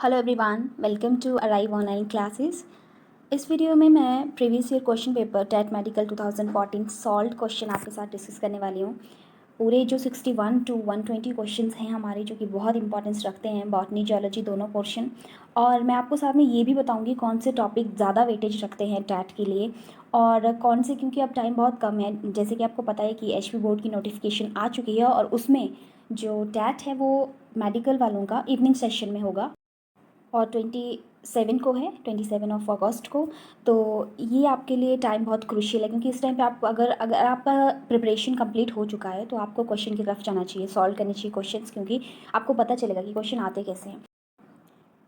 Hello everyone, welcome to arrive online classes. इस video में मैं प्रीवियस ईयर क्वेश्चन पेपर टेट मेडिकल 2014 सॉल्व क्वेश्चन आपके साथ डिस्कस करने वाली हूँ। पूरे जो 61 टू 120 क्वेश्चंस हैं हमारे, जो कि बहुत इंपॉर्टेंस रखते हैं, बॉटनी जियोलॉजी दोनों पोर्शन। और मैं आपको साथ में ये भी बताऊंगी कौन से टॉपिक ज़्यादा वेटेज रखते हैं टैट के लिए और कौन से, क्योंकि अब टाइम बहुत कम है। जैसे कि आपको पता है कि एचपी बोर्ड की नोटिफिकेशन आ चुकी है और उसमें जो टैट है वो मेडिकल वालों का इवनिंग सेशन में होगा और 27 को है, 27 को। तो ये आपके लिए टाइम बहुत क्रूशियल है, क्योंकि इस टाइम पे आप अगर अगर आपका प्रिपरेशन कंप्लीट हो चुका है तो आपको क्वेश्चन की तरफ जाना चाहिए, सॉल्व करनी चाहिए क्वेश्चंस, क्योंकि आपको पता चलेगा कि क्वेश्चन आते कैसे हैं।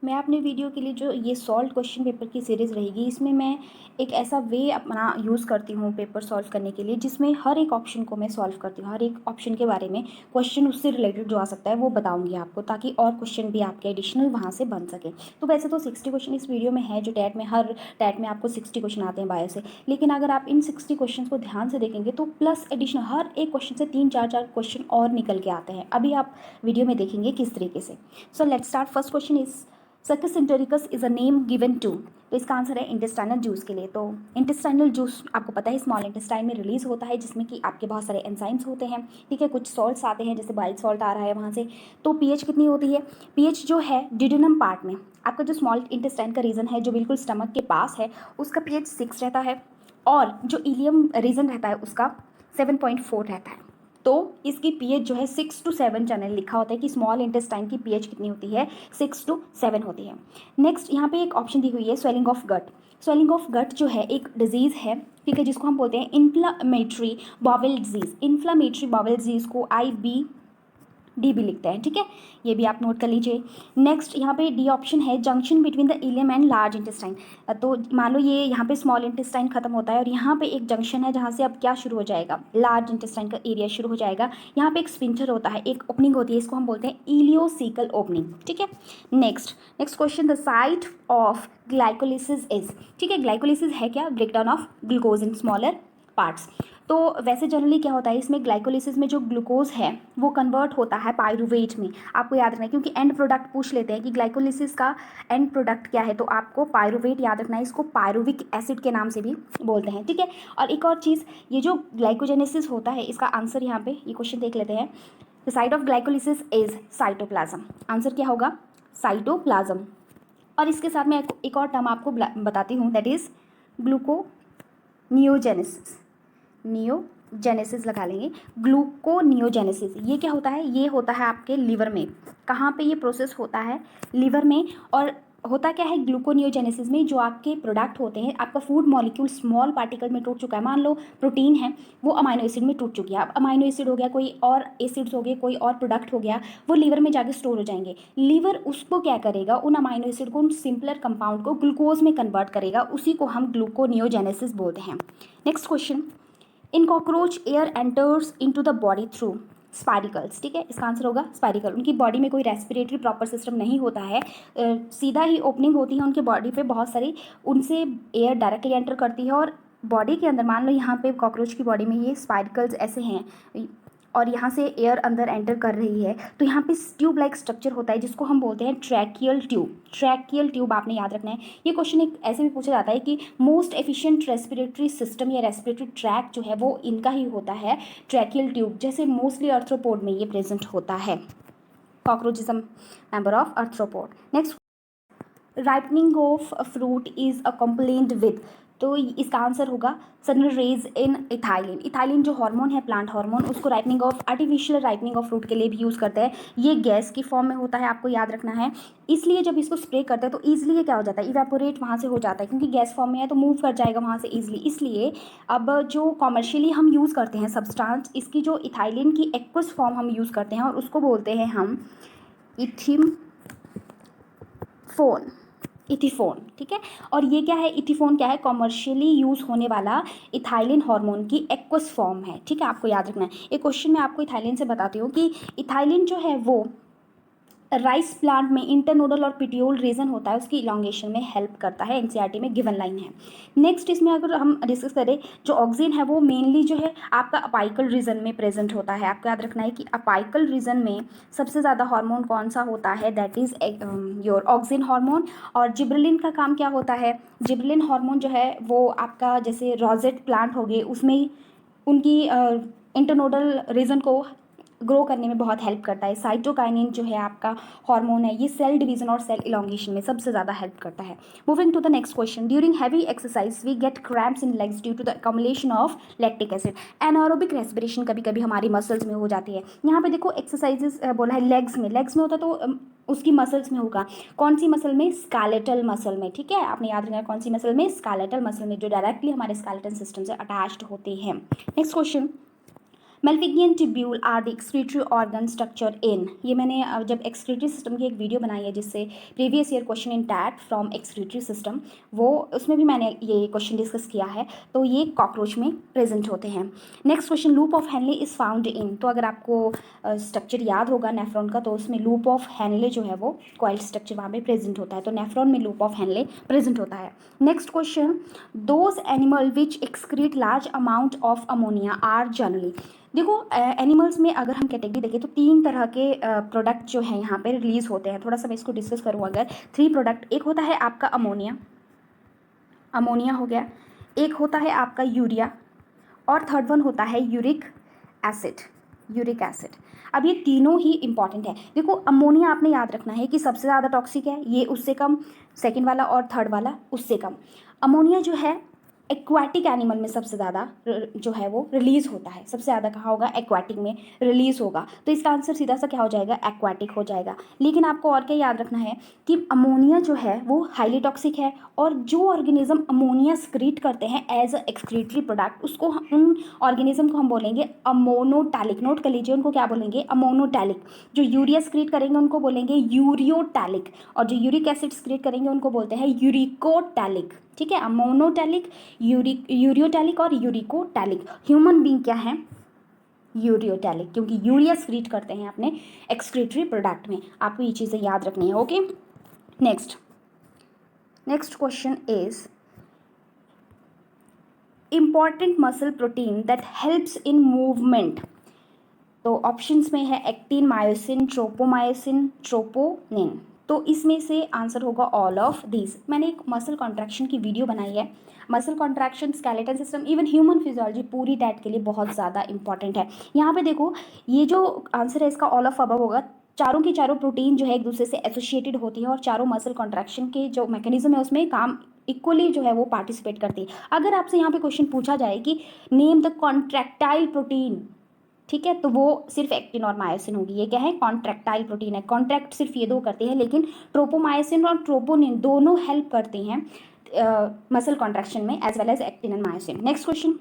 मैं अपने वीडियो के लिए जो ये सॉल्व क्वेश्चन पेपर की सीरीज़ रहेगी, इसमें मैं एक ऐसा वे अपना यूज़ करती हूँ पेपर सॉल्व करने के लिए, जिसमें हर एक ऑप्शन को मैं सॉल्व करती हूँ, हर एक ऑप्शन के बारे में क्वेश्चन उससे रिलेटेड जो आ सकता है वो बताऊँगी आपको, ताकि और क्वेश्चन भी आपके एडिशनल वहाँ से बन सके। तो वैसे तो 60 क्वेश्चन इस वीडियो में है, जो हर टैट में आपको 60 क्वेश्चन आते हैं बायो से, लेकिन अगर आप इन 60 क्वेश्चन को ध्यान से देखेंगे तो प्लस एडिशनल हर एक क्वेश्चन से 3-4 क्वेश्चन और निकल के आते हैं। अभी आप वीडियो में देखेंगे किस तरीके से। So let's start. First question is सर्कस इंटेरिकस is a name given to. तो इसका आंसर है इंटेस्टाइनल जूस के लिए। तो इंटेस्टाइनल जूस आपको पता है स्मॉल इंटेस्टाइन में रिलीज होता है, जिसमें कि आपके बहुत सारे एंजाइम्स होते हैं, ठीक है। कुछ सॉल्ट्स आते हैं, जैसे बाइल सॉल्ट आ रहा है वहाँ से। तो पीएच कितनी होती है? पीएच जो है डिडोनम पार्ट में, आपका जो स्मॉल इंटेस्टाइन का रीजन है जो बिल्कुल स्टमक के पास है, उसका पीएच 6 रहता है, और जो इलियम रीजन रहता है उसका 7.4 रहता है। तो इसकी पीएच जो है 6 to 7 चैनल लिखा होता है कि स्मॉल इंटेस्टाइन की पीएच कितनी होती है, 6 to 7 होती है। नेक्स्ट यहाँ पे एक ऑप्शन दी हुई है swelling of gut. Swelling of gut जो है एक डिजीज़ है, ठीक है, जिसको हम बोलते हैं inflammatory bowel disease. Inflammatory bowel disease को IBD भी लिखते हैं, ठीक है, ये भी आप नोट कर लीजिए। नेक्स्ट यहाँ पे डी ऑप्शन है junction between the ilium and large intestine. तो मान लो ये यहाँ पे स्मॉल इंटेस्टाइन खत्म होता है और यहाँ पे एक जंक्शन है जहाँ से अब क्या शुरू हो जाएगा, लार्ज इंटेस्टाइन का एरिया शुरू हो जाएगा। यहाँ पे एक स्फिंक्टर होता है, एक ओपनिंग होती है, इसको हम बोलते हैं इलियोसिकल ओपनिंग, ठीक है। Next question, the site of glycolysis is, ठीक है। ग्लाइकोलिसिस है क्या? Breakdown of glucose in smaller parts. तो वैसे जनरली क्या होता है इसमें, ग्लाइकोलिसिस में जो ग्लूकोज है वो कन्वर्ट होता है पायरुवेट में। आपको याद रखना है, क्योंकि एंड प्रोडक्ट पूछ लेते हैं कि ग्लाइकोलिसिस का एंड प्रोडक्ट क्या है, तो आपको पायरुवेट याद रखना है। इसको पायरुविक एसिड के नाम से भी बोलते हैं, ठीक है। और एक और चीज़, ये जो ग्लाइकोजेनेसिस होता है, इसका आंसर यहाँ पे ये क्वेश्चन देख लेते हैं। The site of glycolysis is cytoplasm. Answer क्या होगा? साइटोप्लाज्म। और इसके साथ मैं एक और टर्म आपको बताती हूँ, दैट इज ग्लूकोनियोजेनेसिस। नियोजेनेसिस लगा लेंगे, ग्लूकोनियोजेनेसिस। ये क्या होता है? ये होता है आपके लिवर में। कहाँ पे ये प्रोसेस होता है? लिवर में। और होता क्या है ग्लूकोनियोजेनेसिस में, जो आपके प्रोडक्ट होते हैं, आपका फूड मॉलिक्यूल स्मॉल पार्टिकल में टूट चुका है, मान लो प्रोटीन है वो अमाइनो एसिड में टूट चुकी है, अब अमाइनो एसिड हो गया, कोई और एसिड्स हो गए, कोई और प्रोडक्ट हो गया, वो लिवर में जाके स्टोर हो जाएंगे। लिवर उसको क्या करेगा, उन अमाइनो एसिड को, उन सिंपलर कंपाउंड को ग्लूकोज में कन्वर्ट करेगा, उसी को हम ग्लूकोनियोजेनेसिस बोलते हैं। Next question, in cockroach air enters into the body through spiracles, ठीक है, इसका आंसर होगा स्पाइरिकल। उनकी बॉडी में कोई रेस्पिरेटरी प्रॉपर सिस्टम नहीं होता है, सीधा ही ओपनिंग होती है उनके बॉडी पे बहुत सारी, उनसे एयर डायरेक्टली एंटर करती है, और बॉडी के अंदर मान लो यहाँ पे कॉकरोच की बॉडी में ये स्पाइरिकल्स ऐसे हैं और यहाँ से एयर अंदर एंटर कर रही है, तो यहाँ पे ट्यूब लाइक स्ट्रक्चर होता है जिसको हम बोलते हैं ट्रैकियल ट्यूब। ट्रैकियल ट्यूब आपने याद रखना है। ये क्वेश्चन एक ऐसे भी पूछा जाता है कि मोस्ट एफिशिएंट रेस्पिरेटरी सिस्टम या रेस्पिरेटरी ट्रैक जो है वो इनका ही होता है, ट्रैकियल ट्यूब, जैसे मोस्टली आर्थ्रोपोड में ये प्रेजेंट होता है। Cockroach is a member of arthropod. Next, ripening of fruit is a complaint with. तो इसका आंसर होगा सडन रेज इन इथाइलिन। इथाइलिन जो हार्मोन है, प्लांट हार्मोन, उसको ripening of, artificial ripening of fruit के लिए भी यूज़ करते हैं। ये गैस की फॉर्म में होता है, आपको याद रखना है। इसलिए जब इसको स्प्रे करते हैं तो ईजिली ये क्या हो जाता है, इवेपोरेट वहाँ से हो जाता है, क्योंकि गैस फॉर्म में है तो मूव कर जाएगा वहाँ से ईजिली। इसलिए अब जो कॉमर्शियली हम यूज़ करते हैं सब्सटेंस, इसकी जो इथाइलिन की एक्वस फॉर्म हम यूज़ करते हैं और उसको बोलते हैं हम इथिम्फोन। इथिफोन, ठीक है। और ये क्या है, इथिफोन क्या है, कॉमर्शियली यूज़ होने वाला इथाइलिन हार्मोन की एक्वस फॉर्म है, ठीक है, आपको याद रखना है। एक क्वेश्चन मैं आपको इथाइलिन से बताती हूँ कि इथाइलिन जो है वो राइस प्लांट में इंटरनोडल और पिट्यूल रीजन होता है, उसकी इलॉन्गेशन में हेल्प करता है, एनसीईआरटी में गिवन लाइन है। नेक्स्ट इसमें अगर हम डिस्कस करें, जो ऑक्सिन है वो मेनली जो है आपका अपाइकल रीजन में प्रेजेंट होता है। आपको याद रखना है कि अपाइकल रीजन में सबसे ज़्यादा हार्मोन कौन सा होता है, that is your auxin hormone. और जिब्रेलिन का काम क्या होता है, जिब्रेलिन हार्मोन जो है वो आपका जैसे रोजेट प्लांट हो गए उसमें उनकी इंटरनोडल रीजन को ग्रो करने में बहुत हेल्प करता है। साइटोकाइनिन जो है आपका हार्मोन है, ये सेल डिवीजन और सेल इलॉन्गेशन में सबसे ज़्यादा हेल्प करता है। Moving to the next question, during heavy exercise we get cramps in legs due to the accumulation of lactic acid. Anaerobic respiration कभी कभी हमारी मसल्स में हो जाती है। यहाँ पे देखो एक्सरसाइजेस बोला है लेग्स में होता तो उसकी मसल्स में होगा। कौन सी मसल में, स्केलेटल मसल में, ठीक है, आपने याद रखना है कौन सी मसल में, स्केलेटल मसल में, जो डायरेक्टली हमारे स्केलेटल सिस्टम से अटैच्ड होते हैं। Next question, Malpighian tubule are the excretory organ structure in. ये मैंने जब एक्सक्रीटरी सिस्टम की एक वीडियो बनाई है जिससे previous year question in that from excretory system, वो उसमें भी मैंने ये क्वेश्चन डिस्कस किया है। तो ये कॉकरोच में प्रेजेंट होते हैं। Next question, loop of Henle is found in. तो अगर आपको स्ट्रक्चर याद होगा नेफ्रॉन का, तो उसमें लूप ऑफ हेनले जो है वो कॉइल स्ट्रक्चर वहाँ पे प्रेजेंट होता है। तो नेफ्रॉन में लूप ऑफ हेनले प्रेजेंट होता है। Next question, those animal which excrete large amount of ammonia are generally. देखो एनिमल्स में अगर हम कैटेगरी देखें तो 3 तरह के प्रोडक्ट जो हैं यहाँ पे रिलीज़ होते हैं। थोड़ा सा मैं इसको डिस्कस करूँ अगर, 3 प्रोडक्ट, एक होता है आपका अमोनिया हो गया, एक होता है आपका यूरिया, और थर्ड वन होता है यूरिक एसिड। अब ये तीनों ही इंपॉर्टेंट है। देखो अमोनिया आपने याद रखना है कि सबसे ज़्यादा टॉक्सिक है, ये उससे कम, सेकेंड वाला और थर्ड वाला उससे कम। अमोनिया जो है एक्वाटिक एनिमल में सबसे ज़्यादा जो है वो रिलीज़ होता है। सबसे ज़्यादा कहाँ होगा, एक्वाटिक में रिलीज़ होगा। तो इसका आंसर सीधा सा क्या हो जाएगा, एक्वाटिक हो जाएगा। लेकिन आपको और क्या याद रखना है कि अमोनिया जो है वो हाईली टॉक्सिक है, और जो ऑर्गेनिज्म अमोनिया स्क्रीट करते हैं एज अ एक्सक्रीटरी प्रोडक्ट, उसको उन ऑर्गेनिज्म को हम बोलेंगे अमोनोटैलिक। नोट कर लीजिए उनको क्या बोलेंगे, अमोनोटैलिक। जो यूरिया स्क्रीट करेंगे उनको बोलेंगे यूरियोटैलिक, और जो यूरिक एसिड स्क्रीट करेंगे उनको बोलते हैं यूरिकोटैलिक। ठीक है, अमोनोटैलिक, यूरियोटैलिक और यूरिकोटैलिक। ह्यूमन बींग क्या है, यूरियोटैलिक, क्योंकि यूरिया स्क्रीट करते हैं अपने एक्सक्रीटरी प्रोडक्ट में। आपको ये चीज़ें याद रखनी है। Okay, next question is important muscle protein that helps in movement. तो ऑप्शंस में है एक्टिन, मायोसिन, ट्रोपोमायोसिन, ट्रोपोनिन। तो इसमें से आंसर होगा ऑल ऑफ दीज। मैंने एक मसल कॉन्ट्रैक्शन की वीडियो बनाई है। Muscle contraction, skeletal system, even human physiology पूरी टैट के लिए बहुत ज़्यादा इंपॉर्टेंट है। यहाँ पे देखो ये जो आंसर है इसका ऑल ऑफ अबव होगा। चारों की चारों प्रोटीन जो है एक दूसरे से एसोसिएटेड होती है, और चारों मसल कॉन्ट्रैक्शन के जो मैकेनिज्म है उसमें काम इक्वली जो है वो पार्टिसिपेट करती है। अगर आपसे यहाँ पे क्वेश्चन पूछा जाए कि नेम द कॉन्ट्रैक्टाइल प्रोटीन, ठीक है, तो वो सिर्फ एक्टिन और मायोसिन होगी। ये क्या है, कॉन्ट्रैक्टाइल प्रोटीन है। कॉन्ट्रैक्ट सिर्फ ये दो करते हैं, लेकिन ट्रोपोमायोसिन और ट्रोपोनिन दोनों हेल्प करते हैं मसल कॉन्ट्रैक्शन में, as well as actin and myosin. Next question,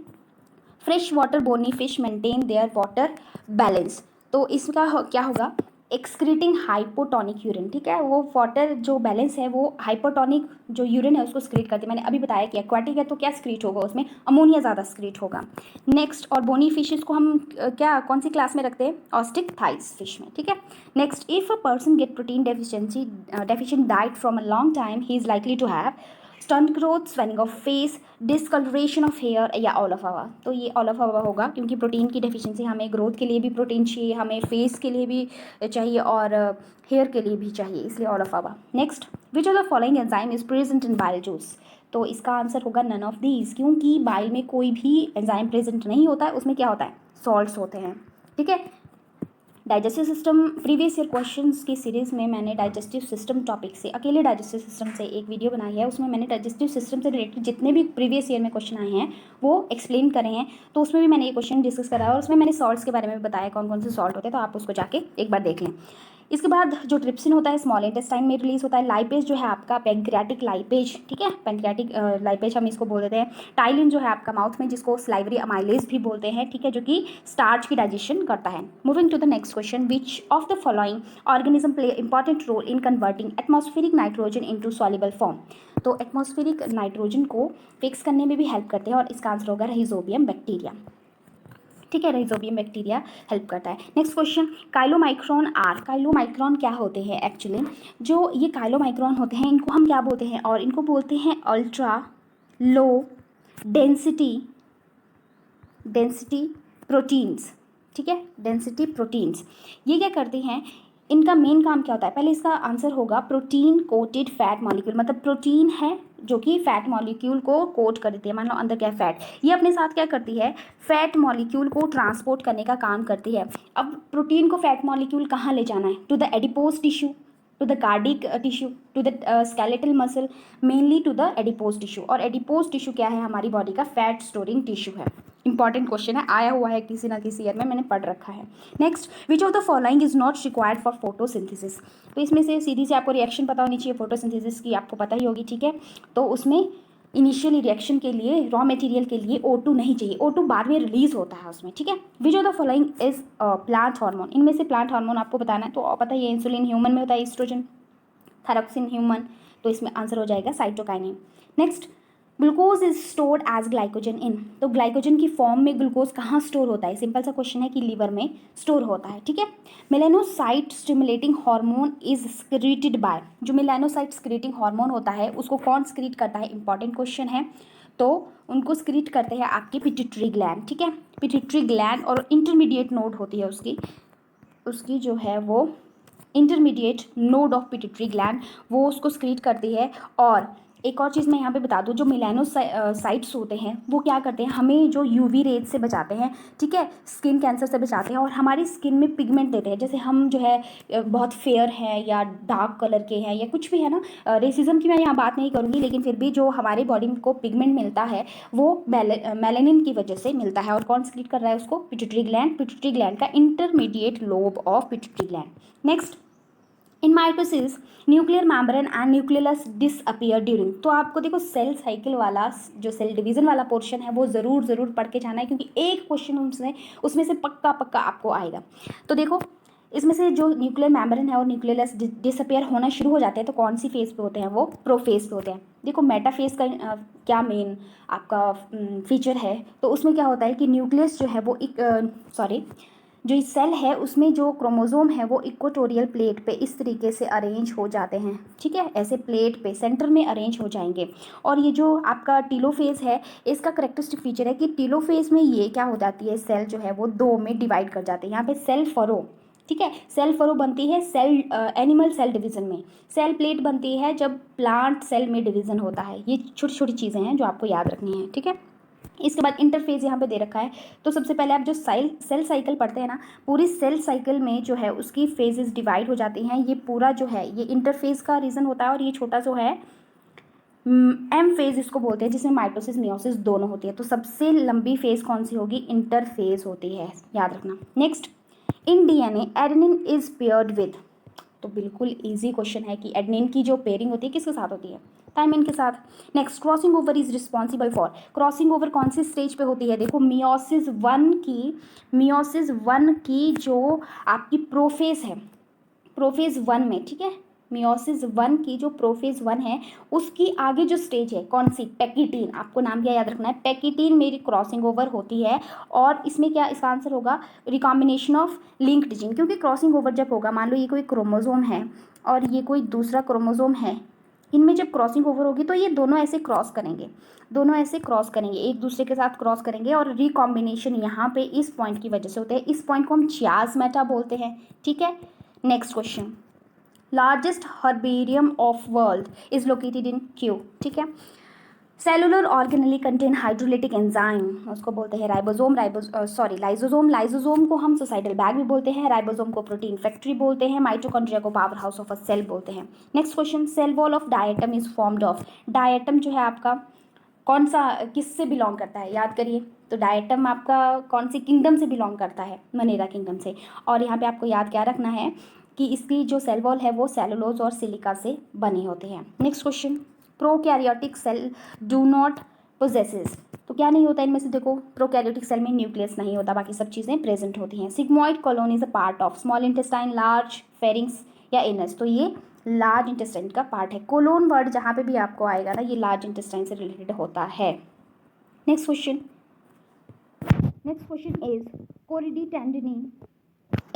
fresh water bony fish maintain their water balance. तो इसका क्या होगा, एक्सक्रीटिंग हाइपोटोनिक यूरिन। ठीक है, वो वाटर जो बैलेंस है वो हाइपोटोनिक जो यूरिन है उसको स्क्रीट करती है। मैंने अभी बताया कि एक्वाटिक है तो क्या स्क्रीट होगा, उसमें अमोनिया ज़्यादा स्क्रीट होगा। नेक्स्ट, और बोनी फिशेस को हम क्या कौन सी क्लास में रखते हैं, ऑस्टिक थाइस फिश में। ठीक है, next, if a person get protein deficient diet from a long time he is likely to have stunt growth, swelling of face, discoloration of hair, या ऑल ऑफ अवर। तो ये all of अवर होगा, क्योंकि protein की deficiency, हमें growth के लिए भी प्रोटीन चाहिए, हमें फेस के लिए भी चाहिए, और हेयर के लिए भी चाहिए, इसलिए all of our. Next, which of the following enzyme is present in bile juice. तो इसका आंसर होगा नन ऑफ दीज, क्योंकि बाइल में कोई भी एंजाइम प्रेजेंट नहीं होता है, उसमें क्या होता है, सॉल्ट्स होते हैं। ठीक है, digestive system, previous year questions की सीरीज़ में मैंने डाइजेस्टिव सिस्टम टॉपिक से, अकेले डाइजेस्टिव सिस्टम से एक वीडियो बनाई है। उसमें मैंने डाइजेस्टिव सिस्टम से रिलेटेड जितने भी प्रीवियस ईयर में क्वेश्चन आए हैं वो एक्सप्लेन करे हैं। तो उसमें भी मैंने ये क्वेश्चन डिस्कस करा है, और उसमें मैंने सॉल्ट्स के बारे में भी बताया कौन कौन से सॉल्ट होते हैं, तो आप उसको जाके एक बार देख लें। इसके बाद जो ट्रिप्सिन होता है स्मॉल इंटेस्टाइन में रिलीज होता है। लाइपेज जो है आपका पैंक्रियाटिक लाइपेज, ठीक है, पैंक्रियाटिक लाइपेज हम इसको बोल देते हैं। टाइलिन जो है आपका माउथ में, जिसको स्लाइवरी अमाइलेज भी बोलते हैं, ठीक है, जो कि स्टार्च की डाइजेशन करता है। Moving to the next question, which of the following organism play important role in converting atmospheric nitrogen into soluble form. तो एटमॉस्फेरिक नाइट्रोजन को फिक्स करने में भी हेल्प करते हैं, और इसका आंसर होगा राइजोबियम बैक्टीरिया। ठीक है, राइजोबियम बैक्टीरिया हेल्प करता है। Next question, chylomicron are, chylomicron क्या होते हैं एक्चुअली? जो ये काइलोमाइक्रोन होते हैं इनको हम क्या बोलते हैं? और इनको बोलते हैं अल्ट्रा लो डेंसिटी प्रोटीन्स। ठीक है, डेंसिटी प्रोटीन्स। ये क्या करते हैं, इनका मेन काम क्या होता है? पहले इसका आंसर होगा प्रोटीन कोटेड फैट मॉलिक्यूल, मतलब प्रोटीन है जो कि फैट मॉलिक्यूल को कोट कर देती है। मान लो अंदर क्या है, फैट, ये अपने साथ क्या करती है, फैट मॉलिक्यूल को ट्रांसपोर्ट करने का काम करती है। अब प्रोटीन को फैट मॉलिक्यूल कहाँ ले जाना है? To the adipose tissue, to the cardiac tissue, to the skeletal muscle, mainly to the adipose tissue. और एडिपोज टिश्यू क्या है? हमारी बॉडी का फैट स्टोरिंग टिश्यू है। इंपॉर्टेंट क्वेश्चन है, आया हुआ है किसी ना किसी ईयर में, मैंने पढ़ रखा है। Next, which of the following is not required for photosynthesis? तो इसमें से सीधी से आपको रिएक्शन पता होनी चाहिए, फोटोसिंथेसिस की आपको पता ही होगी, ठीक है। तो उसमें इनिशियली रिएक्शन के लिए रॉ मटेरियल के लिए O2 नहीं चाहिए, O2 बाद में रिलीज होता है उसमें, ठीक है। विच of the following is plant hormone? इनमें से प्लांट हार्मोन आपको बताना है, तो पता ही है, इंसुलिन ह्यूमन में होता है, ईस्ट्रोजन, थायरोक्सिन ह्यूमन, तो इसमें आंसर हो जाएगा cytokinin. Next, glucose is stored as glycogen in, तो ग्लाइकोजन की फॉर्म में ग्लूकोज कहाँ स्टोर होता है? सिंपल सा क्वेश्चन है कि लीवर में स्टोर होता है, ठीक है। Melanocyte stimulating hormone is secreted by, जो मेलानोसाइट स्क्रीटिंग हार्मोन होता है उसको कौन स्क्रीट करता है? इंपॉर्टेंट क्वेश्चन है। तो उनको स्क्रीट करते हैं आपके पिट्यूटरी ग्लैंड, ठीक है। पिट्यूटरी ग्लैंड और इंटरमीडिएट नोड होती है उसकी जो है वो intermediate node of pituitary gland, वो उसको स्क्रीट करती है। और एक और चीज़ मैं यहाँ पे बता दूँ, जो मेलानोसाइट्स होते हैं वो क्या करते हैं, हमें जो यूवी रेज से बचाते हैं, ठीक है, स्किन कैंसर से बचाते हैं, और हमारी स्किन में पिगमेंट देते हैं। जैसे हम जो है बहुत फेयर हैं या डार्क कलर के हैं या कुछ भी है ना, रेसिज्म की मैं यहाँ बात नहीं करूँगी, लेकिन फिर भी जो हमारी बॉडी को पिगमेंट मिलता है वो मेलानिन की वजह से मिलता है। और कौन स्क्रीट कर रहा है उसको? पिट्यूटरी ग्लैंड का intermediate lobe of pituitary gland. Next, in mitosis nuclear membrane and nucleus disappear during, तो आपको देखो सेल साइकिल वाला जो सेल डिवीजन वाला पोर्शन है वो ज़रूर पढ़ के जाना है, क्योंकि एक क्वेश्चन उसमें से पक्का आपको आएगा। तो देखो इसमें से जो न्यूक्लियर मेम्ब्रेन है और न्यूक्लियस डिसअपियर होना शुरू हो जाते हैं, तो कौन सी फेज पे होते हैं? वो प्रोफेज पे होते हैं। देखो मेटाफेज का क्या मेन आपका फीचर है, तो उसमें क्या होता है कि न्यूक्लियस जो है वो जो इस सेल है उसमें जो क्रोमोसोम है वो इक्वेटोरियल प्लेट पे इस तरीके से अरेंज हो जाते हैं, ठीक है, ऐसे प्लेट पे सेंटर में अरेंज हो जाएंगे। और ये जो आपका टीलोफेज है, इसका करेक्टरिस्टिक फीचर है कि टीलोफेज में ये क्या हो जाती है, सेल जो है वो दो में डिवाइड कर जाते हैं। यहाँ पे सेल फरो, ठीक है, सेल फरो बनती है एनिमल सेल डिवीजन में। सेल प्लेट बनती है जब प्लांट सेल में डिवीजन होता है। ये छोटी छोटी चीज़ें हैं जो आपको याद रखनी है, ठीक है। इसके बाद इंटरफेज यहाँ पे दे रखा है। तो सबसे पहले आप जो सेल साइकिल पढ़ते हैं ना, पूरी सेल साइकिल में जो है उसकी फेजेस डिवाइड हो जाती हैं। ये पूरा जो है ये इंटरफेज का रीज़न होता है। और ये छोटा जो है एम फेज इसको बोलते हैं, जिसमें माइटोसिस मियोसिस दोनों होती है। तो सबसे लंबी फेज कौन सी होगी? इंटरफेज होती है, याद रखना। Next, in DNA adenine is paired with, तो बिल्कुल इजी क्वेश्चन है कि एडेनिन की जो पेयरिंग होती है किसके साथ होती है? थायमिन के साथ। Next, crossing over is responsible for, crossing over कौन सी स्टेज पे होती है? देखो मियोसिस वन की जो आपकी प्रोफेज है, प्रोफेज वन में, ठीक है, मियोसिस वन की जो प्रोफेज वन है उसकी आगे जो स्टेज है कौन सी? पैकिटीन, आपको नाम क्या याद रखना है, पैकिटीन मेरी क्रॉसिंग ओवर होती है। और इसमें क्या इसका आंसर होगा? रिकॉम्बिनेशन ऑफ लिंक्ड जीन, क्योंकि क्रॉसिंग ओवर जब होगा, मान लो ये कोई क्रोमोसोम है और ये कोई दूसरा क्रोमोसोम है, इनमें जब क्रॉसिंग ओवर होगी तो ये दोनों ऐसे क्रॉस करेंगे, एक दूसरे के साथ क्रॉस करेंगे। और रिकॉम्बिनेशन यहाँ पे इस पॉइंट की वजह से होता है। इस पॉइंट को हम चियाज़मेटा बोलते हैं, ठीक है। Next question, largest herbarium of world is located in Q, ठीक है। Cellular organelle contain hydrolytic enzyme, उसको बोलते हैं राइबोसोम। लाइसोसोम को हम सोसाइटल बैग भी बोलते हैं, राइबोसोम को प्रोटीन फैक्ट्री बोलते हैं, माइटोकॉन्ड्रिया को power house of a cell बोलते हैं। Next question, cell wall of diatom is formed of, diatom जो है आपका कौन सा, किससे बिलोंग करता है? याद करिए। तो डायटम आपका कौन सी किंगडम से बिलोंग करता है? मनेरा किंगडम से। और यहाँ पे आपको याद क्या रखना है कि इसकी जो सेल वॉल है वो सेलुलोज और सिलिका से बने होते हैं। Next question, prokaryotic cell do not possesses, तो क्या नहीं होता इनमें से? देखो प्रोकैरियोटिक सेल में न्यूक्लियस नहीं होता, बाकी सब चीज़ें प्रेजेंट होती हैं। Sigmoid colon is a part of small intestine, large pharynx या एनस, तो ये लार्ज इंटेस्टाइन का पार्ट है। कोलोन वर्ड जहाँ पे भी आपको आएगा ना, ये लार्ज इंटेस्टाइन से रिलेटेड होता है। Next question, next question is chordae tendineae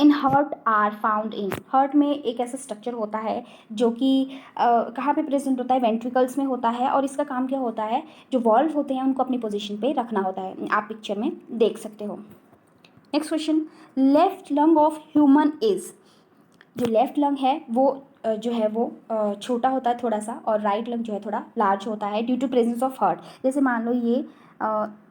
in heart are found in. Heart में एक ऐसा स्ट्रक्चर होता है जो कि कहाँ पे प्रेजेंट होता है, वेंट्रिकल्स में होता है, और इसका काम क्या होता है, जो वॉल्व होते हैं उनको अपनी पोजीशन पे रखना होता है, आप पिक्चर में देख सकते हो। Next question, left lung of human is. जो लेफ्ट लंग है वो जो है वो छोटा होता है थोड़ा सा, और राइट लंग जो है थोड़ा लार्ज होता है due to presence of heart. जैसे मान लो ये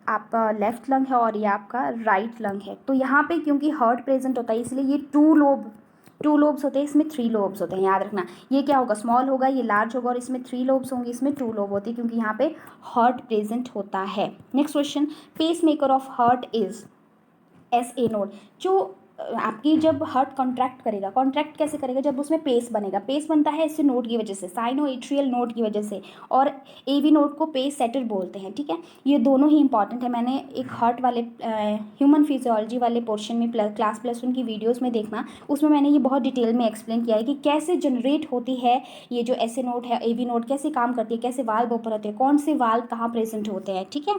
आपका लेफ्ट लंग है और ये आपका राइट लंग है, तो यहाँ पे क्योंकि हार्ट प्रेजेंट होता है इसलिए ये टू लोब्स होते हैं, इसमें 3 लोब्स होते हैं, याद रखना। ये क्या होगा, स्मॉल होगा, ये लार्ज होगा, और इसमें 3 लोब्स होंगे, इसमें 2 लोब होती है क्योंकि यहाँ पे हार्ट प्रेजेंट होता है। Next question, pace maker of heart is SA node. जो आपकी जब हार्ट कॉन्ट्रैक्ट करेगा, कॉन्ट्रैक्ट कैसे करेगा, जब उसमें पेस बनेगा, पेस बनता है SA नोड की वजह से, साइनो एट्रियल नोड की वजह से, और AV नोड को पेस सेटर बोलते हैं, ठीक है। ये दोनों ही इंपॉर्टेंट है। मैंने एक हार्ट वाले ह्यूमन फिजियोलॉजी वाले पोर्शन में क्लास +1 की वीडियोज़ में देखना, उसमें मैंने ये बहुत डिटेल में एक्सप्लेन किया है कि कैसे जनरेट होती है ये जो SA नोड है, AV नोड कैसे काम करती है, कैसे वाल्व ओपन होते हैं, कौन से वाल्व कहाँ प्रेजेंट होते हैं, ठीक है।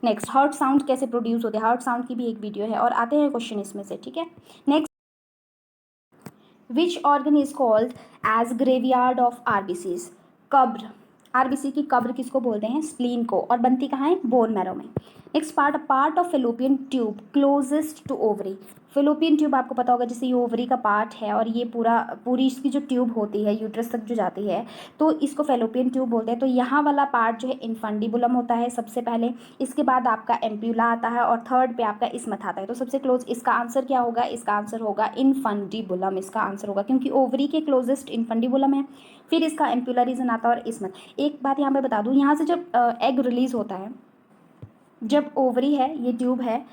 नेक्स्ट, हार्ट साउंड कैसे प्रोड्यूस होते हैं, हार्ट साउंड की भी एक वीडियो है, और आते हैं क्वेश्चन इसमें से, ठीक है। Next, which organ is called as graveyard of RBCs। कब्र, RBC की कब्र किसको बोलते हैं, स्प्लीन को, और बनती कहाँ है, बोन मैरो में। Next, part of fallopian tube closest to ovary. Fallopian tube आपको पता होगा, जैसे ये ओवरी का पार्ट है और ये पूरी इसकी जो ट्यूब होती है यूट्रस तक जो जाती है, तो इसको फेलोपियन ट्यूब बोलते हैं। तो यहाँ वाला पार्ट जो है इनफंडिबुलम होता है सबसे पहले, इसके बाद आपका एम्प्यूला आता है, और थर्ड पे आपका इसमथ आता है। तो सबसे क्लोज इसका आंसर क्या होगा, इसका आंसर होगा इनफंडिबुलम, इसका आंसर होगा, क्योंकि ओवरी के क्लोजेस्ट इनफंडिबुलम है, फिर इसका एम्प्यूला रीजन आता है और इसमथ। एक बात यहाँ पे बता दूँ, यहाँ से जब एग रिलीज होता है, जब ओवरी है, ये ट्यूब है,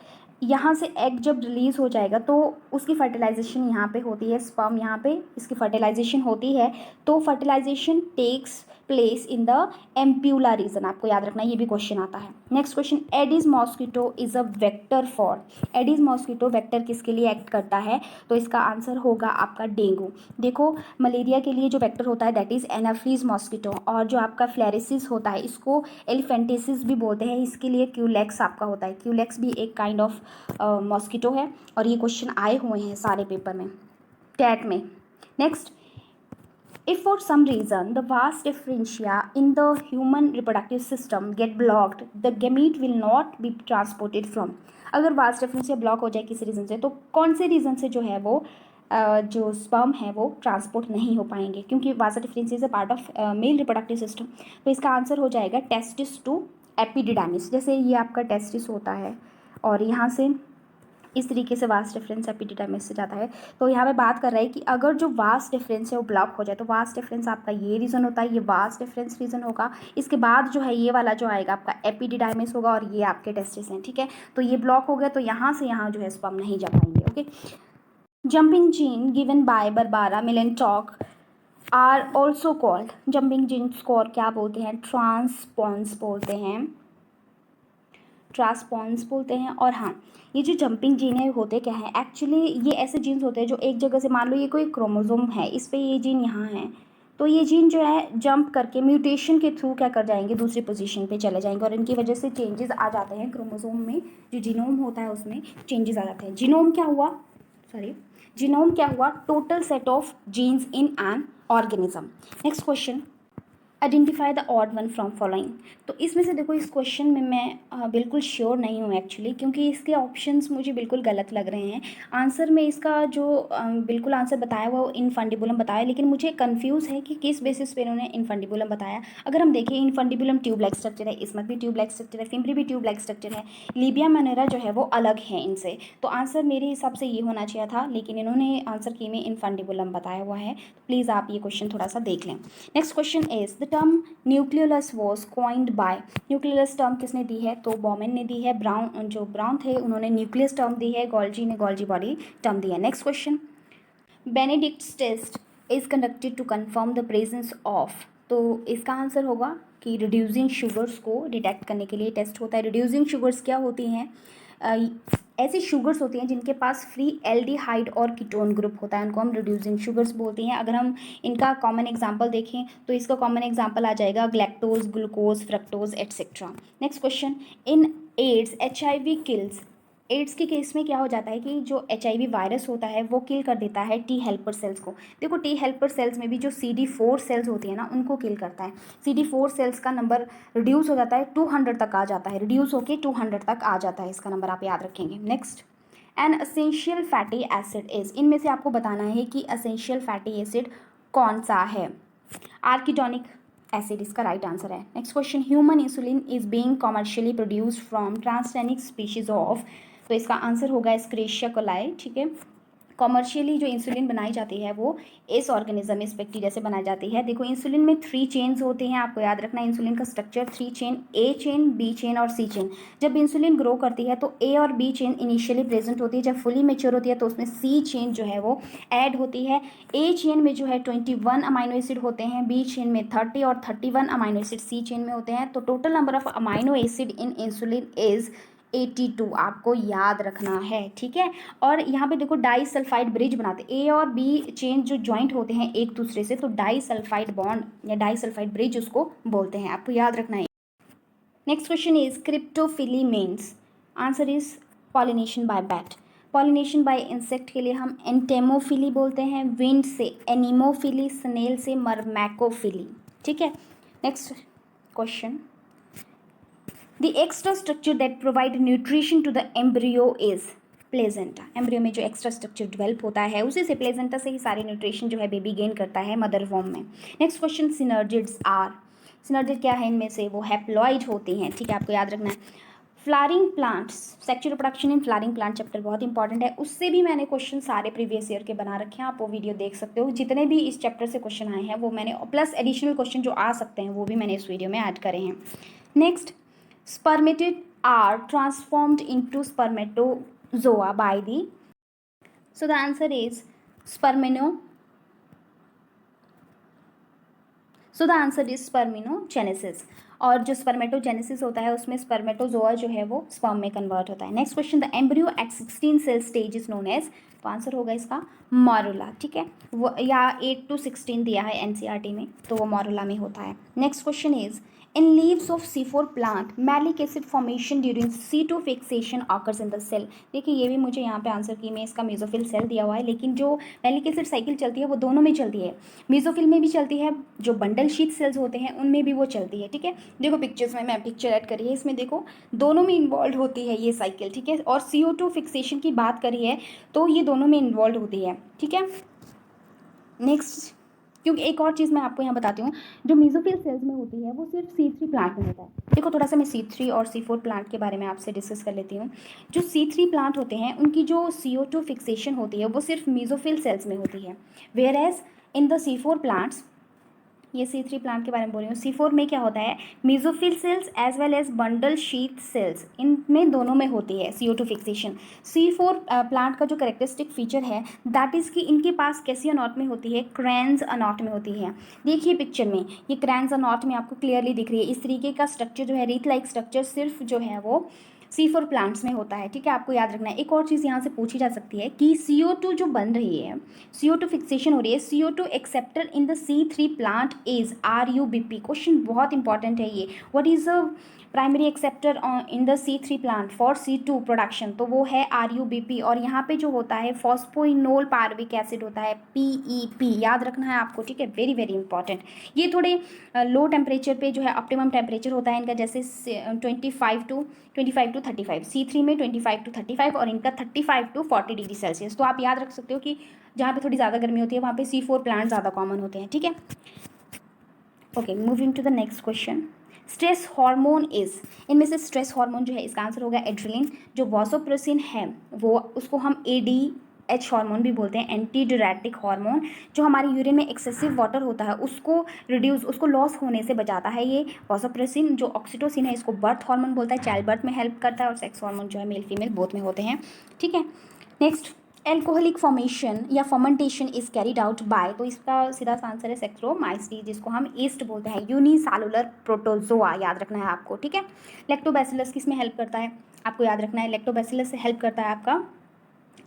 यहाँ से एग जब रिलीज़ हो जाएगा तो उसकी फर्टिलाइजेशन यहाँ पे होती है, स्पर्म यहाँ पे इसकी फर्टिलाइजेशन होती है। तो fertilization takes place in the ampulla region, आपको याद रखना, ये भी क्वेश्चन आता है। Next question, aedes mosquito is a vector for. Aedes mosquito vector किसके लिए एक्ट करता है, तो इसका आंसर होगा आपका डेंगू। देखो, मलेरिया के लिए जो वेक्टर होता है दैट इज एनाफिलीज मॉस्किटो, और जो आपका फ्लेरिसिस होता है इसको एलिफेंटिसिस भी बोलते हैं, इसके लिए क्यूलेक्स आपका होता है। क्यूलेक्स भी एक काइंड ऑफ मॉस्किटो है, और ये क्वेश्चन आए हुए हैं सारे पेपर में, टैट में। Next, if for some reason the vas deferentia in the human reproductive system get blocked, the gamete will not be transported from। अगर वास डिफरेंशिया ब्लॉक हो जाए किसी रीज़न से, तो कौन से रीज़न से जो है वो जो स्पर्म है वो ट्रांसपोर्ट नहीं हो पाएंगे, क्योंकि vasa differentia is a part of male reproductive system. तो इसका आंसर हो जाएगा टेस्टिस टू एपिडिडामिस। जैसे ये आपका टेस्टिस होता है और यहाँ से इस तरीके से वास्ट डिफरेंस एपिडिडामिस से जाता है। तो यहाँ पे बात कर रहा है कि अगर जो वास्ट डिफरेंस है वो ब्लॉक हो जाए, तो वास्ट डिफरेंस आपका ये रीज़न होता है, ये वास्ट डिफरेंस रीज़न होगा। इसके बाद जो है ये वाला जो आएगा आपका एपिडिडामिस होगा, और ये आपके टेस्टिस हैं, ठीक है। तो ये ब्लॉक हो गया, तो यहाँ से यहाँ जो है स्पर्म नहीं जा पाएंगे, okay. Jumping gene given by Barbara McClintock are also called. Jumping gene को और क्या बोलते हैं, ट्रांसपॉन्स बोलते हैं, ट्रांसपॉन्स बोलते हैं। और हाँ, ये जो जंपिंग जीन है होते क्या है, एक्चुअली ये ऐसे जीन्स होते हैं जो एक जगह से, मान लो ये कोई क्रोमोसोम है, इस पे ये जीन यहाँ है, तो ये जीन जो है जंप करके म्यूटेशन के थ्रू क्या कर जाएंगे, दूसरी पोजीशन पे चले जाएंगे, और इनकी वजह से चेंजेस आ जाते हैं क्रोमोसोम में, जो जीनोम होता है उसमें चेंजेस आ जाते हैं। जीनोम क्या हुआ, जीनोम क्या हुआ, total set of genes in an organism. Next question, identify the odd one from following. तो इसमें से देखो, इस क्वेश्चन में मैं बिल्कुल श्योर नहीं हूँ एक्चुअली, क्योंकि इसके ऑप्शंस मुझे बिल्कुल गलत लग रहे हैं। आंसर में इसका जो बिल्कुल आंसर बताया हुआ वो इनफंडिबुलम बताया, लेकिन मुझे कंफ्यूज है कि किस बेसिस पे इन्होंने इनफंडिबुलम बताया। अगर हम देखें, इनफंडिबुलम ट्यूब लाइक स्ट्रक्चर है, इसमत भी ट्यूब लाइक स्ट्रक्चर है, फिम्बरी भी ट्यूब लाइक स्ट्रक्चर है, लीबिया मैनेरा जो है वो अलग है इनसे। तो आंसर मेरे हिसाब से ये होना चाहिए था, लेकिन इन्होंने आंसर की में इनफंडिबुलम बताया हुआ है। तो प्लीज़ आप ये क्वेश्चन थोड़ा सा देख लें। Next question is the term nucleolus was coined by. Nucleolus term किसने दी है, तो बॉमेन ने दी है। ब्राउन थे उन्होंने न्यूक्लियस टर्म दी है, गोल्जी ने गोल्जी बॉडी टर्म दी है। Next question, Benedict's test is conducted to confirm the presence of. तो इसका आंसर होगा कि रिड्यूसिंग शुगर्स को डिटेक्ट करने के लिए टेस्ट होता है। रिड्यूसिंग शुगर्स क्या होती हैं, ऐसी शुगर्स होती हैं जिनके पास फ्री एल्डिहाइड और कीटोन ग्रुप होता है, उनको हम रिड्यूसिंग शुगर्स बोलते हैं। अगर हम इनका कॉमन एग्जांपल देखें तो इसका कॉमन एग्जांपल आ जाएगा galactose, glucose, fructose etcetera. Next question, in AIDS HIV kills AIDS के केस में क्या हो जाता है कि जो HIV वायरस होता है वो किल कर देता है टी हेल्पर सेल्स को। देखो टी हेल्पर सेल्स में भी जो CD4 सेल्स होती है ना, उनको किल करता है। CD4 सेल्स का नंबर रिड्यूस हो जाता है, 200 तक आ जाता है, रिड्यूस होके 200 तक आ जाता है, इसका नंबर आप याद रखेंगे। Next, N essential fatty acid is, इनमें से आपको बताना है कि असेंशियल फैटी एसिड कौन सा है। आर्किटोनिक एसिड इसका राइट आंसर है। Next question, human insulin is being commercially produced from transgenic species of, तो इसका आंसर होगा एस्क्रेशिया कोलाई। ठीक है, कॉमर्शियली जो इंसुलिन बनाई जाती है वो इस ऑर्गेनिज्म, इस बैक्टीरिया से बनाई जाती है। देखो इंसुलिन में 3 चेन्स होते हैं, आपको याद रखना है इंसुलिन का structure 3 chain, A chain, B chain और C चेन। जब इंसुलिन ग्रो करती है तो A और B चेन इनिशियली प्रेजेंट होती है, जब फुली मेच्योर होती है तो उसमें C चेन जो है वो ऐड होती है। A चेन में जो है 21 अमाइनो एसिड होते हैं, B चेन में 30 और 31 अमाइनो एसिड C चेन में होते हैं। तो total number of amino acid in insulin is 82, आपको याद रखना है। ठीक है, और यहाँ पे देखो डाई सल्फाइड ब्रिज बनाते, ए और बी चेन जो ज्वाइंट होते हैं एक दूसरे से, तो डाई सल्फाइड बॉन्ड या डाई सल्फाइड ब्रिज उसको बोलते हैं, आपको याद रखना है। Next question is cryptophily means, answer is pollination by bat. Pollination by insect के लिए हम एंटेमोफिली बोलते हैं, विंड से एनिमोफिली, स्नेल से मरमैकोफिली। ठीक है, next question, The extra structure that provide nutrition to the embryo is placenta. Embryo में जो एक्स्ट्रा स्ट्रक्चर डेवलप होता है उसी से, प्लेजेंटा से ही सारी न्यूट्रिशन जो है बेबी गेन करता है मदर वॉम में। Next question, synergids are, synergid क्या है इनमें से, वो हैप्लॉइड होती हैं। ठीक है, आपको याद रखना है। Flowering plants, sexual reproduction in flowering plant chapter बहुत इंपॉर्टेंट है, उससे भी मैंने क्वेश्चन सारे प्रीवियस ईयर के बना रखे हैं, आप वो वीडियो देख सकते हो। जितने भी इस चैप्टर से क्वेश्चन आए हैं वो मैंने, प्लस एडिशनल क्वेश्चन जो आ सकते हैं वो भी मैंने इस वीडियो में ऐड करे हैं। Next, spermatid are transformed into spermatozoa by the, so the answer is sperminogenesis। और जो स्पर्मेटोजेनेसिस होता है उसमें स्पर्मेटोजोआ जो है वो स्पर्म में कन्वर्ट होता है। Next question, the embryo at 16 cell stage is known as, तो आंसर होगा इसका मॉरुला। ठीक है, वो या 8 to 16 दिया है एनसीईआरटी में, तो वो मॉरुला में होता है। Next question is, in leaves of C4 plant malic acid formation during C2 fixation occurs in the cell. देखिए ये भी मुझे यहाँ पे आंसर की में इसका मेसोफिल सेल दिया हुआ है, लेकिन जो मैलिक एसिड साइकिल चलती है वो दोनों में चलती है, मेसोफिल में भी चलती है, जो बंडल शीथ सेल्स होते हैं उनमें भी वो चलती है। ठीक है, देखो पिक्चर्स में, मैं पिक्चर ऐड करी है इसमें, देखो दोनों में इन्वॉल्व होती है ये साइकिल। ठीक है, और CO2 फिक्सेशन की बात करी है तो ये दोनों में इन्वॉल्व होती है। ठीक है, नेक्स्ट, क्योंकि एक और चीज़ मैं आपको यहाँ बताती हूँ, जो मेसोफिल सेल्स में होती है वो सिर्फ C3 प्लांट में होता है। देखो थोड़ा सा मैं C3 और C4 प्लांट के बारे में आपसे डिस्कस कर लेती हूँ। जो C3 प्लांट होते हैं उनकी जो CO2 फिक्सेशन होती है वो सिर्फ मेसोफिल सेल्स में होती है, whereas in the C4 plants, ये C3 प्लांट के बारे में बोल रही हूँ, C4 में क्या होता है, mesophyll cells as well as bundle sheath cells, इनमें दोनों में होती है CO2 फिक्सेशन। C4 प्लांट का जो करेक्टरिस्टिक फीचर है दैट इज़ कि इनके पास कैसी अनॉट में होती है, क्रैंस अनॉट में होती है। देखिए पिक्चर में ये क्रैंस अनॉट में आपको क्लियरली दिख रही है, इस तरीके का स्ट्रक्चर जो है, रीथ लाइक स्ट्रक्चर सिर्फ जो है वो C4 प्लांट्स में होता है। ठीक है, आपको याद रखना है। एक और चीज़ यहाँ से पूछी जा सकती है कि CO2 जो बन रही है, CO2 फिक्सेशन हो रही है, CO2 acceptor in the C3 plant is RUBP। Question बहुत इंपॉर्टेंट है ये, what is the primary acceptor in the C3 plant for C2 production, तो वो है RUBP। और यहाँ पे जो होता है फॉस्फोइनोल पार्विक एसिड होता है, PEP, याद रखना है आपको। ठीक है, वेरी वेरी इंपॉर्टेंट। ये थोड़े लो टेम्परेचर पे जो है ऑप्टिमम टेम्परेचर होता है इनका, जैसे 25 to 35 C3 में 25 to 35 और इनका 35 to 40 डिग्री सेल्सियस। तो आप याद रख सकते हो कि जहाँ पे थोड़ी ज़्यादा गर्मी होती है वहाँ पे C4 प्लांट ज़्यादा कॉमन होते हैं। ठीक है, okay, moving to the next question, stress hormone is, इनमें से स्ट्रेस हार्मोन जो है इसका आंसर होगा एड्रेनलिन। जो वासोप्रेसिन है वो, उसको हम ADH हार्मोन भी बोलते हैं, एंटी डायरेटिक हार्मोन। जो हमारे यूरिन में एक्सेसिव वाटर होता है उसको रिड्यूस, उसको लॉस होने से बचाता है ये वासोप्रेसिन। जो ऑक्सीटोसिन है इसको बर्थ हार्मोन बोलता है, चाइल्ड बर्थ में हेल्प करता है, और सेक्स हार्मोन जो है मेल फीमेल बोथ में होते हैं। ठीक है, नेक्स्ट, एल्कोहलिक फॉर्मेशन या fermentation is carried out by, तो इसका सीधा सा आंसर है सेक्रोमाइसीस, जिसको हम ईस्ट बोलते हैं, यूनिसेलुलर प्रोटोजोआ, याद रखना है आपको। ठीक है, लैक्टोबैसिलस किस में हेल्प करता है, आपको याद रखना है, लैक्टोबैसिलस से हेल्प करता है आपका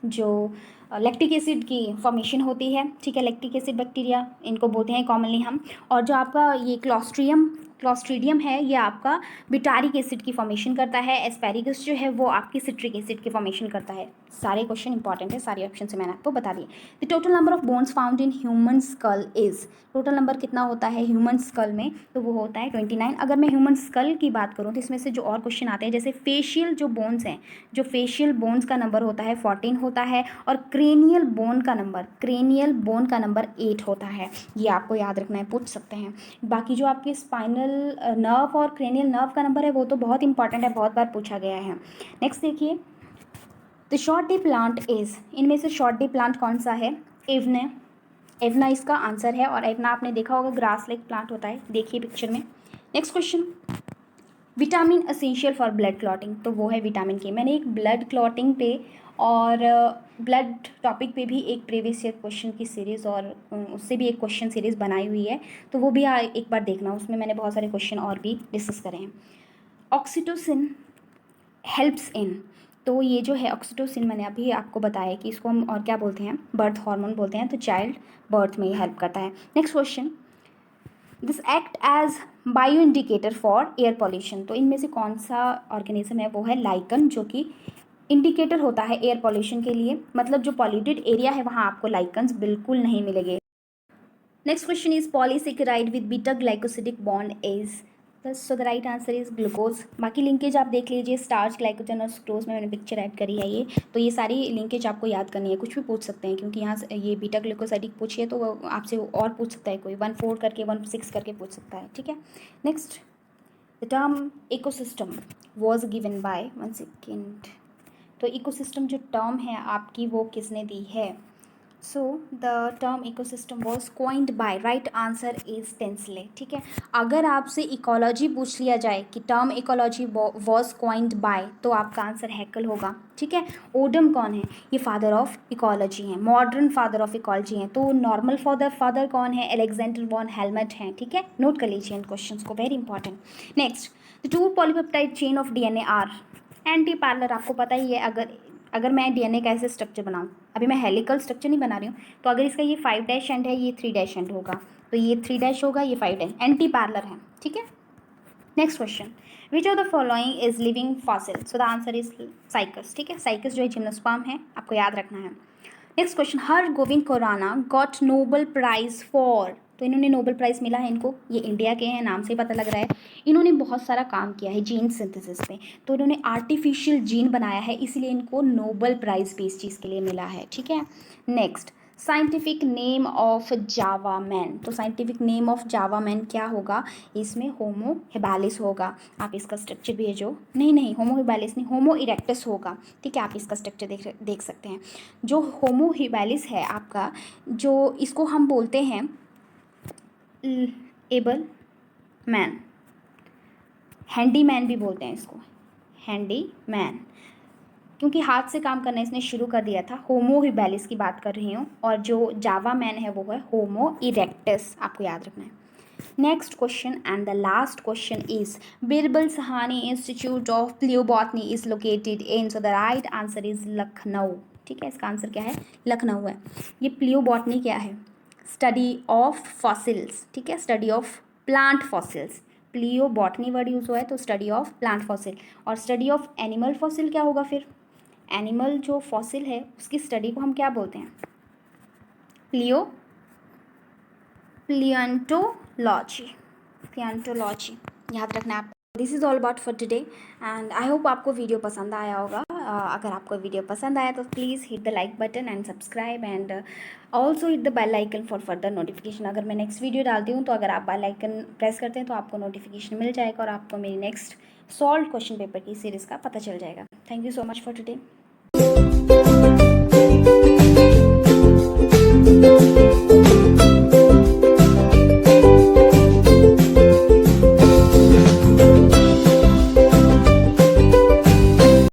जो लैक्टिक एसिड की फॉर्मेशन होती है। ठीक है, लैक्टिक एसिड बैक्टीरिया इनको बोलते हैं कॉमनली हम। और जो आपका ये क्लॉस्ट्रियम क्लॉस्ट्रीडियम है ये आपका बिटारिक एसिड की फॉर्मेशन करता है, एस्पेरिगस जो है वो आपकी सिट्रिक एसिड की फॉर्मेशन करता है। सारे क्वेश्चन इंपॉर्टेंट है, सारे ऑप्शन से मैंने आपको बता दिए। The total number of bones found in human skull is, total number कितना होता है ह्यूमन स्कल में, तो वो होता है 29। अगर मैं ह्यूमन स्कल की बात करूँ तो इसमें से जो और क्वेश्चन आते हैं जैसे फेशियल जो बोन्स हैं, जो फेशियल बोन्स का नंबर होता है 14 होता है, और क्रेनियल बोन का नंबर 8 होता है। ये आपको याद रखना है, पूछ सकते हैं। बाकी जो आपके स्पाइनल नर्व और क्रेनियल नर्व का नंबर है वो तो बहुत इंपॉर्टेंट है, बहुत बार पूछा गया है। नेक्स्ट देखिए, the short day plant is, इनमें से शॉर्ट डे प्लांट कौन सा है, एवने, एवना इसका आंसर है। और एवना आपने देखा होगा ग्रास लाइक प्लांट होता है, देखिए पिक्चर में। Next question, vitamin essential for blood clotting, तो वो है विटामिन के। मैंने एक ब्लड क्लॉटिंग पे और ब्लड टॉपिक पे भी एक प्रीवियस ईयर क्वेश्चन की सीरीज़ और उससे भी एक क्वेश्चन सीरीज़ बनाई हुई है, तो वो भी एक बार देखना, उसमें मैंने बहुत सारे क्वेश्चन और भी डिस्कस करे हैं। ऑक्सीटोसिन हेल्प्स इन, तो ये जो है ऑक्सीटोसिन मैंने अभी आपको बताया कि इसको हम और क्या बोलते हैं, बर्थ हार्मोन बोलते हैं, तो चाइल्ड बर्थ में ये हेल्प करता है। Next question, this act as bio indicator for air pollution, तो इनमें से कौन सा ऑर्गेनिज्म है, वो है लाइकन, जो कि इंडिकेटर होता है एयर पॉल्यूशन के लिए। मतलब जो पॉल्यूटेड एरिया है वहाँ आपको लाइकन्स बिल्कुल नहीं मिलेंगे। Next question is polysaccharide with beta glycosidic bond is, so the right answer is glucose. बाकी लिंकेज आप देख लीजिए, स्टार्च, ग्लाइकोजन और सुक्रोज में मैंने पिक्चर ऐड करी है ये, तो ये सारी लिंकेज आपको याद करनी है। कुछ भी पूछ सकते हैं क्योंकि यहाँ से ये बीटा ग्लूकोसाइडिक पूछिए तो आपसे और पूछ सकता है, कोई 1-4 करके 1-6 करके पूछ सकता है, ठीक है। Next, the term ecosystem was given by, 1 second, तो इकोसिस्टम जो टर्म है आपकी वो किसने दी है, so the term ecosystem was coined by, right answer is Tansley, ठीक है। अगर आपसे इकोलॉजी पूछ लिया जाए कि term ecology was coined by, तो आपका आंसर हैकल होगा, ठीक है। ओडम कौन है, ये फादर ऑफ इकोलॉजी हैं, मॉडर्न फादर ऑफ इकोलॉजी हैं। तो नॉर्मल फादर कौन है, अलेक्जेंडर वॉन हेलमेट हैं, ठीक है। नोट कर लीजिए इन क्वेश्चंस को, very important. Next, the 2 polypeptide chain of DNA are antiparallel, आपको पता ही है। अगर मैं डीएनए का ऐसे स्ट्रक्चर बनाऊँ, अभी मैं हेलिकल स्ट्रक्चर नहीं बना रही हूँ, तो अगर इसका ये 5' एंड है, ये 3' एंड होगा, तो ये 3' होगा, ये 5' एंटी पैरेलल है, ठीक है। Next question, which of the following is living fossil, so the answer is cycas, ठीक है। साइकस जो है जिम्नोस्पर्म है, आपको याद रखना है। Next question, Har Gobind Khorana got Nobel prize for, तो इन्होंने नोबल प्राइज़ मिला है इनको, ये इंडिया के हैं, नाम से ही पता लग रहा है। इन्होंने बहुत सारा काम किया है जीन सिंथेसिस पे, तो इन्होंने आर्टिफिशियल जीन बनाया है, इसलिए इनको नोबल प्राइज़ भी इस चीज़ के लिए मिला है, ठीक है। Next, scientific name of Java man, तो scientific name of Java man क्या होगा, इसमें होमो हिबालिस होगा। आप इसका स्ट्रक्चर भी है जो, नहीं होमो हिबालिस नहीं, होमो इरेक्टस होगा, ठीक है। आप इसका स्ट्रक्चर देख सकते हैं। जो होमो हिबालिस है आपका, जो इसको हम बोलते हैं एबल मैन, हैंडी मैन भी बोलते हैं इसको, हैंडी मैन, क्योंकि हाथ से काम करना इसने शुरू कर दिया था। होमो हिबेलिस की बात कर रही हूँ, और जो जावा मैन है वो है होमो इरेक्टस, आपको याद रखना है। Next question and the last question is, Birbal Sahni Institute of Palaeobotany is located in, so the right answer is Lucknow, ठीक है। इसका आंसर क्या है, लखनऊ है। ये प्लियोबॉटनी क्या है, स्टडी ऑफ फॉसिल्स, ठीक है, study of plant fossils. Palaeobotany word use हुआ है, तो स्टडी ऑफ प्लांट फॉसिल। और स्टडी ऑफ एनिमल फॉसिल क्या होगा फिर, एनिमल जो फॉसिल है उसकी स्टडी को हम क्या बोलते हैं, प्लियंटोलॉजी, याद रखना है आपको। This is all about for today and I hope आपको वीडियो पसंद आया होगा। अगर आपको वीडियो पसंद आया तो please hit the like button and subscribe and also hit the bell icon for further notification. अगर मैं नेक्स्ट वीडियो डालती हूँ तो अगर आप बेल आइकन प्रेस करते हैं तो आपको नोटिफिकेशन मिल जाएगा और आपको मेरी नेक्स्ट सॉल्व क्वेश्चन पेपर की सीरीज़ का पता चल जाएगा। Thank you so much for today.